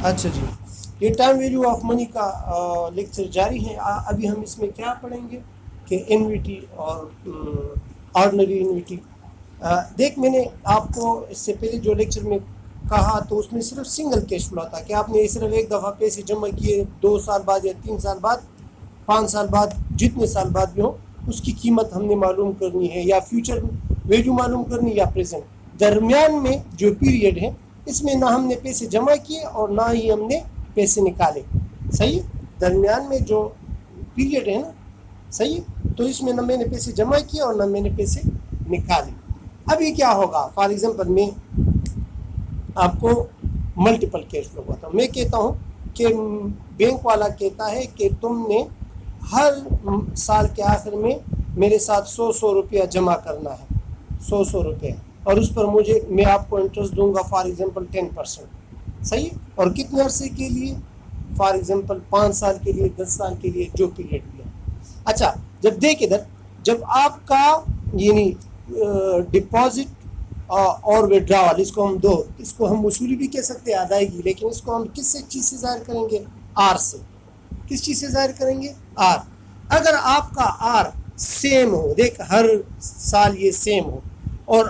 اچھا جی، یہ time value of money کا لیکچر جاری ہے. ابھی ہم اس میں کیا پڑھیں گے کہ انویٹی اور آرڈنری انویٹی. دیکھ میں نے آپ کو اس سے پہلے جو لیکچر میں کہا تو اس میں صرف سنگل کیش فلو تھا کہ آپ نے صرف ایک دفعہ پیسے جمع کیے 2 سال بعد یا 3 سال بعد 5 سال بعد جتنے سال بعد بھی ہو اس کی قیمت ہم نے معلوم کرنی ہے، یا فیوچر ویلیو معلوم کرنی یا پریزنٹ. درمیان میں جو پیریڈ ہے اس میں نہ ہم نے پیسے جمع کیے اور نہ ہی ہم نے پیسے نکالے. صحیح، درمیان میں جو پیریڈ ہے نا، صحیح، تو اس میں نہ میں نے پیسے جمع کیے اور نہ میں نے پیسے نکالے. اب یہ کیا ہوگا؟ فار ایگزامپل میں آپ کو ملٹیپل کیش فلو بتاتا ہوں. میں کہتا ہوں کہ بینک والا کہتا ہے کہ تم نے ہر سال کے آخر میں میرے ساتھ 100 روپیہ جمع کرنا ہے، 100 روپیہ، اور اس پر میں آپ کو انٹرسٹ دوں گا فار ایگزامپل 10%. صحیح، اور کتنے عرصے کے لیے؟ فار ایگزامپل 5 سال کے لیے، 10 سال کے لیے، جو پیریڈ بھی ہے. اچھا، جب دیکھ ادھر، جب آپ کا یعنی ڈپازٹ اور وڈراول، اس کو ہم وصولی بھی کہہ سکتے ہیں، ادائیگی، لیکن اس کو ہم کس چیز سے ظاہر کریں گے؟ آر سے. کس چیز سے ظاہر کریں گے؟ آر. اگر آپ کا آر سیم ہو، دیکھ ہر سال یہ سیم ہو، اور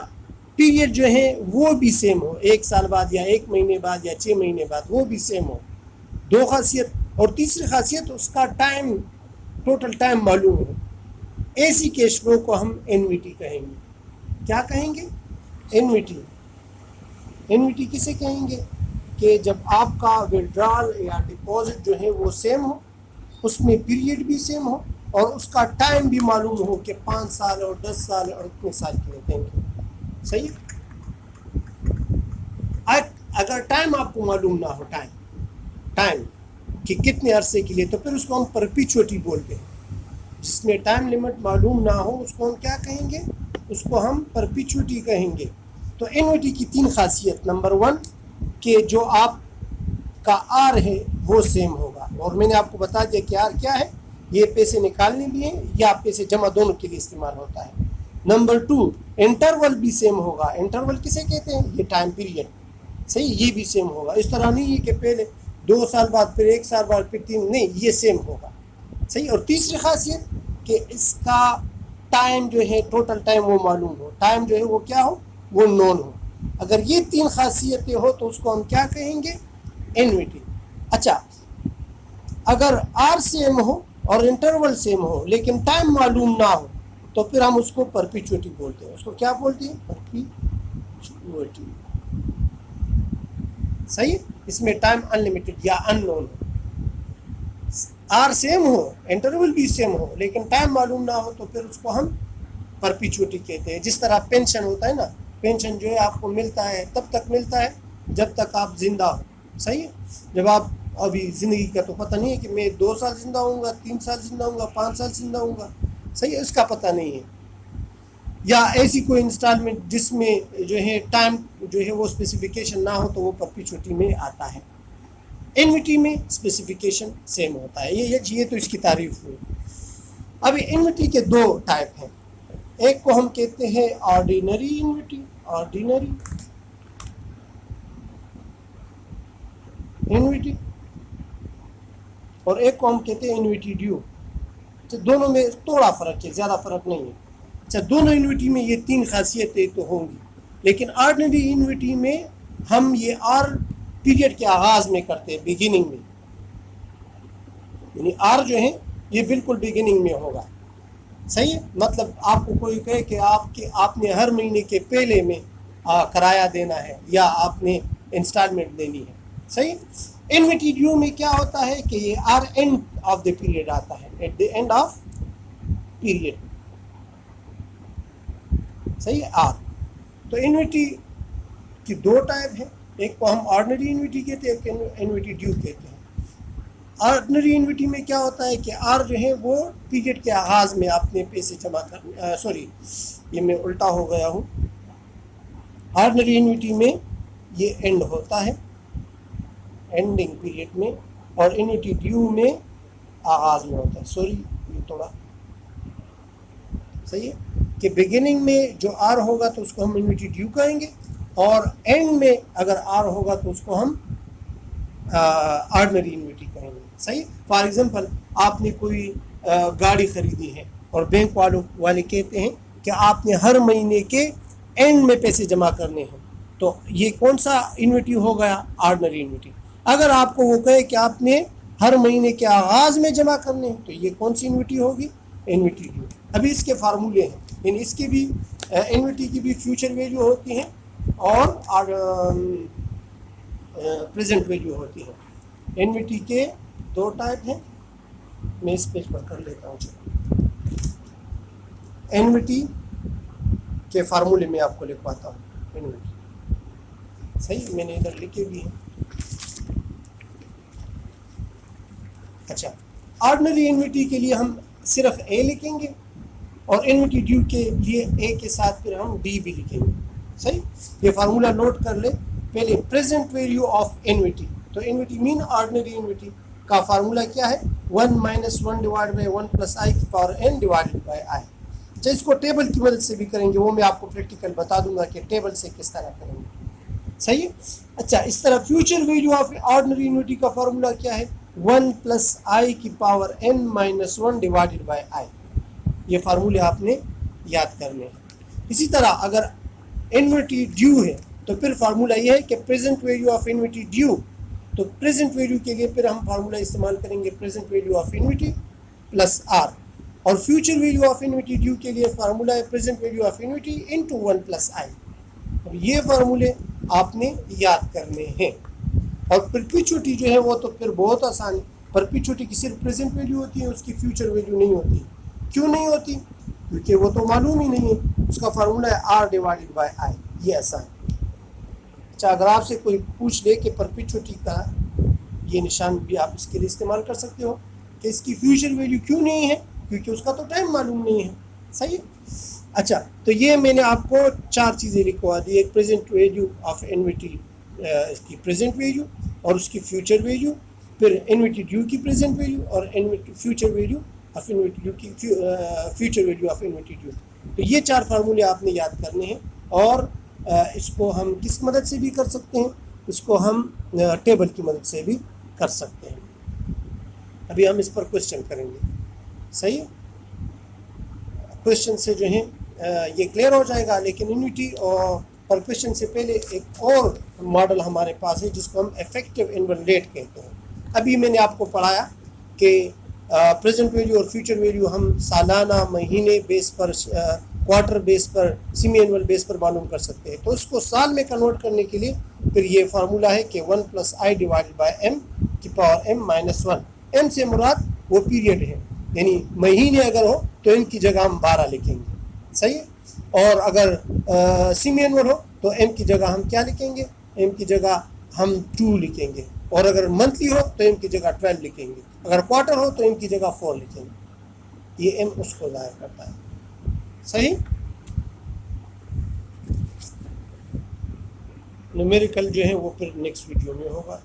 پیریڈ جو ہے وہ بھی سیم ہو، 1 سال بعد یا 1 مہینے بعد یا 6 مہینے بعد وہ بھی سیم ہو. 2 خاصیت. اور تیسری خاصیت اس کا ٹائم، ٹوٹل ٹائم معلوم ہو. ایسی کیش فلو کو ہم انویٹی کہیں گے. کیا کہیں گے؟ انویٹی. انویٹی کسے کہیں گے؟ کہ جب آپ کا وڈرال یا ڈپازٹ جو ہے وہ سیم ہو، اس میں پیریڈ بھی سیم ہو، اور اس کا ٹائم بھی معلوم ہو کہ 5 سال اور 10 سال اور اتنے سال کے لیے دیں گے. صحیح. اگر ٹائم آپ کو معلوم نہ ہو، ٹائم کہ کتنے عرصے کے لیے، تو پھر اس کو ہم پرپیچوٹی بولتے ہیں. جس میں ٹائم لیمٹ معلوم نہ ہو اس کو ہم کیا کہیں گے؟ اس کو ہم پرپیچوٹی کہیں گے. تو انویٹی کی 3 خاصیت. نمبر 1 کہ جو آپ کا آر ہے وہ سیم ہوگا، اور میں نے آپ کو بتا دیا کہ آر کیا ہے. یہ پیسے نکالنے بھی ہیں یا پیسے جمع دونوں کے لیے استعمال ہوتا ہے. نمبر 2 انٹرول بھی سیم ہوگا. انٹرول کسے کہتے ہیں؟ یہ ٹائم پیریڈ. صحیح، یہ بھی سیم ہوگا. اس طرح نہیں ہے کہ پہلے 2 سال بعد، پھر 1 سال بعد، پھر 3، نہیں، یہ سیم ہوگا. صحیح. اور تیسری خاصیت کہ اس کا ٹائم جو ہے، ٹوٹل ٹائم وہ معلوم ہو. ٹائم جو ہے وہ کیا ہو؟ وہ نون ہو. اگر یہ 3 خاصیتیں ہو تو اس کو ہم کیا کہیں گے؟ انویٹی. اچھا، اگر آر سیم ہو اور انٹرول سیم ہو لیکن ٹائم معلوم نہ ہو تو پھر ہم اس کو پرپیچوٹی بولتے ہیں. اس کو کیا بولتے ہیں؟ پرپیچوٹی. صحیح. اس میں ٹائم انلمیٹڈ یا ان نون ہو. آر سیم ہو، انٹرول بھی سیم ہو، لیکن ٹائم معلوم نہ ہو تو پھر اس کو ہم پرپیچوٹی کہتے ہیں. جس طرح پینشن ہوتا ہے نا، پینشن جو ہے آپ کو ملتا ہے تب تک ملتا ہے جب تک آپ زندہ ہو. صحیح ہے. جب آپ ابھی زندگی کا تو پتہ نہیں ہے کہ میں 2 سال زندہ ہوں گا، 3 سال زندہ ہوں گا، 5 سال زندہ ہوں گا. صحیح ہے، اس کا پتہ نہیں ہے. یا ایسی کوئی انسٹالمنٹ جس میں جو ہے ٹائم جو ہے وہ اسپیسیفیکیشن نہ ہو تو وہ پرپیچوٹی میں آتا ہے. انویٹی میں اسپیسیفیکیشن سیم ہوتا ہے. یہ تو اس کی تعریف ہوئی. اب انویٹی کے 2 ٹائپ ہیں. ایک کو ہم کہتے ہیں آرڈینری انویٹی، آرڈینری انویٹی، اور ایک کو ہم کہتے ہیں انویٹی ڈیو. دونوں میں تھوڑا فرق ہے، زیادہ فرق نہیں ہے. اچھا، دونوں انویٹی میں یہ 3 خاصیتیں تو ہوں گی، لیکن آرڈینری انویٹی میں ہم یہ آر پیریڈ کے آغاز میں کرتے ہیں، بگننگ میں. یعنی آر جو ہے یہ بالکل بگننگ میں ہوگا. صحیح ہے. مطلب آپ کو کوئی کہے کہ آپ نے ہر مہینے کے پہلے میں کرایہ دینا ہے یا آپ نے انسٹالمنٹ دینی ہے. صحیح. انویٹی ڈیو میں کیا ہوتا ہے کہ یہ r end of the period آتا ہے، at the end of period. صحیح ہے. آر تو انویٹی کی 2 ٹائپ ہیں. ایک کو ہم آرڈنری انویٹی کہتے ہیں، ایک انویٹی ڈیو کہتے ہیں. آرڈنری انویٹی میں کیا ہوتا ہے کہ آر جو ہے وہ پیریڈ کے آغاز میں آپ نے پیسے جمع کرنے، سوری یہ میں الٹا ہو گیا ہوں. آرڈنری انویٹی میں یہ اینڈ ہوتا ہے، اینڈنگ پیریڈ میں، اور انویٹی ڈیو میں آغاز میں ہوتا ہے. سوری یہ تھوڑا صحیح ہے کہ بگننگ میں جو آر ہوگا تو اس کو ہم انویٹی ڈیو کہیں گے، اور اینڈ میں اگر آر ہوگا تو اس کو ہم آرڈنری انویٹی کہیں گے. صحیح. فار ایگزامپل آپ نے کوئی گاڑی خریدی ہے اور بینک والے کہتے ہیں کہ آپ نے ہر مہینے کے اینڈ میں پیسے جمع کرنے ہیں, تو یہ کون سا انویٹی ہو گیا؟ آرڈنری انویٹی. اگر آپ کو وہ کہے کہ آپ نے ہر مہینے کے آغاز میں جمع کرنے ہیں, تو یہ کون سی انویٹی ہوگی؟ انویٹی ڈیو. ابھی اس کے فارمولے ہیں, یعنی اس کی بھی انویٹی کی بھی فیوچر ویلیو ہوتی ہیں اور پریزنٹ ویلیو ہوتی ہے. انویٹی کے دو ٹائپ ہیں, میں اس پیج پر کر لیتا ہوں. چلو انویٹی کے فارمولے میں آپ کو لکھواتا ہوں. انویٹی صحیح میں نے ادھر لکھے بھی ہیں. اچھا, آرڈنری انویٹی کے لیے ہم صرف اے لکھیں گے اور انویٹی ڈیو کے لیے اے کے ساتھ پھر ہم ڈی بھی لکھیں گے. صحیح. یہ فارمولہ نوٹ کر لیں. پہلے پریزنٹ ویلیو آف انویٹی, تو انویٹی مین آرڈنری انویٹی کا فارمولہ کیا ہے؟ 1 - 1 ڈیوائڈ بائی 1 پلس آئی کی پاور n ڈیوائڈیڈ بائی آئی. اچھا, اس کو ٹیبل کی مدد سے بھی کریں گے, وہ میں آپ کو پریکٹیکل بتا دوں گا کہ ٹیبل سے کس طرح کریں گے. صحیح. اچھا, اس طرح future value of ordinary annuity کا فارمولہ کیا ہے؟ 1 پلس آئی کی power n minus 1 divided by I. یہ فارمولے آپ نے یاد کرنے ہیں. اسی طرح اگر انویٹی ڈیو ہے تو پھر فارمولہ یہ ہے کہ present value of annuity due, تو پریزنٹ ویلیو کے لیے پھر ہم فارمولہ استعمال کریں گے present value of annuity plus R, اور future value of annuity due کے لیے فارمولہ ہے present value of annuity into 1 plus I. اب یہ فارمولے آپ نے یاد کرنے ہیں. اور پرپیچوٹی جو ہے وہ تو پھر بہت آسان ہے. پرپیچوٹی کی صرف پریزنٹ ویلیو ہوتی ہے, اس کی فیوچر ویلیو نہیں ہوتی. کیوں نہیں ہوتی؟ کیونکہ وہ تو معلوم ہی نہیں ہے. اس کا فارمولہ ہے آر ڈیوائڈیڈ بائی آئی. یہ آسان. اچھا, اگر آپ سے کوئی پوچھ لے کہ پرپیچوٹی کا یہ نشان بھی آپ اس کے لیے استعمال کر سکتے ہو کہ اس کی فیوچر ویلیو کیوں نہیں ہے, کیونکہ اس کا تو ٹائم معلوم نہیں ہے. صحیح. اچھا, تو یہ میں نے آپ کو 4 چیزیں لکھوا دی. ایک پریزنٹ ویلیو آف انویٹی, اس کی پریزنٹ ویلیو اور اس کی فیوچر ویلیو, پھر انویٹی ڈیو کی پریزنٹ ویلیو اور انویٹی future value of annuity due کی future value of annuity due. تو یہ 4 فارمولے آپ نے یاد کرنے ہیں, اور اس کو ہم کس مدد سے بھی کر سکتے ہیں؟ اس کو ہم ٹیبل کی مدد سے بھی کر سکتے ہیں. ابھی ہم اس پر کوشچن کریں گے. صحیح. کوشچن سے جو ہیں یہ کلیئر ہو جائے گا, لیکن انویٹی اور کوشچن سے پہلے ایک اور ماڈل ہمارے پاس ہے جس کو ہم افیکٹو اینول ریٹ کہتے ہیں. ابھی میں نے آپ کو پڑھایا کہ پریزنٹ ویلیو اور فیوچر ویلیو ہم سالانہ, مہینے بیس پر, کوارٹر بیس پر, سیمی اینول بیس پر معلوم کر سکتے ہیں. تو اس کو سال میں کنورٹ کرنے کے لیے پھر یہ فارمولہ ہے کہ 1 plus i divided by m کی پاور ایم مائنس 1. ایم سے مراد وہ پیریڈ ہے, یعنی مہینے اگر ہو تو ان کی جگہ ہم 12 لکھیں گے. صحیح. اور اگر سیمی اینول ہو تو ایم کی جگہ ہم کیا لکھیں گے؟ ایم کی جگہ ہم 2 لکھیں گے. اور اگر منتھلی ہو تو ایم کی جگہ 12 لکھیں گے. اگر کوارٹر ہو تو ایم کی جگہ 4 لکھیں گے. یہ ایم اس کو ظاہر کرتا ہے. صحیح. نومیریکل جو ہے وہ پھر نیکسٹ ویڈیو میں ہوگا.